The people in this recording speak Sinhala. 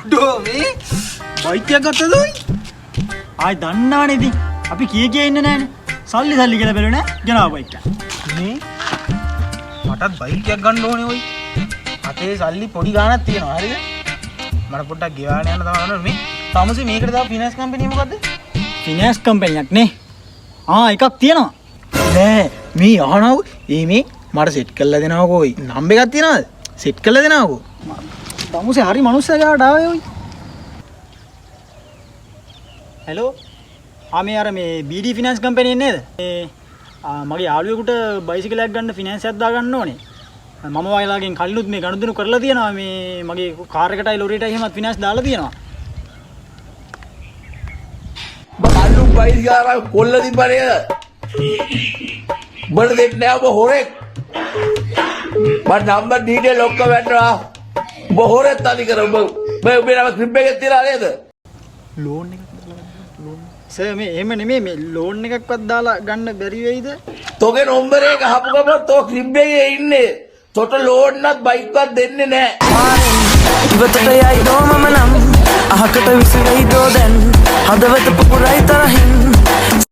අඩෝ මේ බයික් එකක් ගත්තද ඔයි? ආයි දන්නවනේ ඉතින්. අපි කී ඉන්නේ නැහනේ. සල්ලි කියලා බැලුවේ නෑ. ගෙනාව බයික් එක. මේ මටත් බයික් එකක් ගන්න ඕනේ ඔයි. අතේ සල්ලි පොඩි ගාණක් තියෙනවා හරිද? මට පොඩ්ඩක් ගෙවාගෙන යන්න තමයි ඕනේ මේ. තාමසේ මේකට දාපු ෆිනෑන්ස් කම්පැනි මොකද්ද? ෆිනෑන්ස් කම්පැනියක් නේ. එකක් තියෙනවා. නෑ මේ අහනව මේ මට සෙට් කරලා දෙනවකෝ ඔයි. නම්බර් එකක් තියනවද? සෙට් කරලා දෙනවකෝ. තමුසේ හරි මනුස්සයාට ආවේ ඔයි. හෙලෝ. මේ අර මේ BD ෆිනෑන්ස් කම්පැනි නේද? මගේ යාළුවෙකුට බයිසිකලයක් ගන්න ෆිනෑන්ස් එකක් දාගන්න ඕනේ. මම වයලාගෙන් කලිනුත් මේ ගනුදෙනු කරලා තියෙනවා. මේ මගේ කාර් එකටයි ලොරියටයි එහෙමත් ෆිනෑන්ස් දාලා තියෙනවා. බල්ලු බයිසිකලක් කොල්ල දිබ්බනේ. බඩ දෙන්න නෑ ඔබ හොරෙක්. මට නම්බර් ඩීටේල් ඔක්කොම වැටෙනවා. ඔබ හොරෙක් තනි කර ඔබ ඔබේ නම ක්‍රිප් එකේ තියලා නේද? ලෝන් එකක් සර් මේ එහෙම නෙමෙයි මේ ලෝන් එකක්වත් දාලා ගන්න බැරි වෙයිද? තෝගේ නම්බර් එක අහපු ගමන් තෝ ක්‍රිප් එකේ ඉන්නේ. තොට ලෝන් නත් බයික්වත් දෙන්නේ නෑ. ඉවතට යයි දෝ මම නම් අහකට විසිරයි දෝ දැන් හදවත පුපුරයි තරහින්